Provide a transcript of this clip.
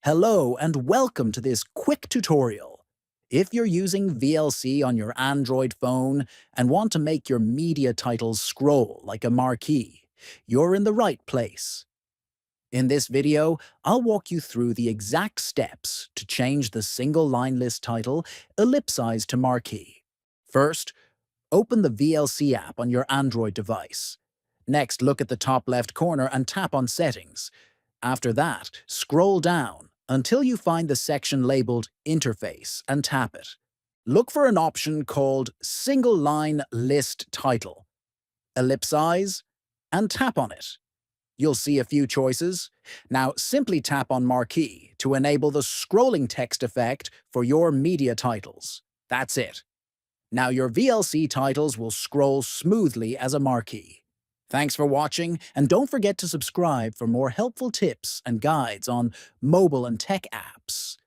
Hello and welcome to this quick tutorial. If you're using VLC on your Android phone and want to make your media titles scroll like a marquee, you're in the right place. In this video, I'll walk you through the exact steps to change the single line list title Ellipsize to marquee. First, open the VLC app on your Android device. Next, look at the top left corner and tap on Settings. After that, scroll down until you find the section labeled Interface and tap it. Look for an option called Single Line List Title, Ellipsize, and tap on it. You'll see a few choices. Now simply tap on Marquee to enable the scrolling text effect for your media titles. That's it. Now your VLC titles will scroll smoothly as a marquee. Thanks for watching, and don't forget to subscribe for more helpful tips and guides on mobile and tech apps.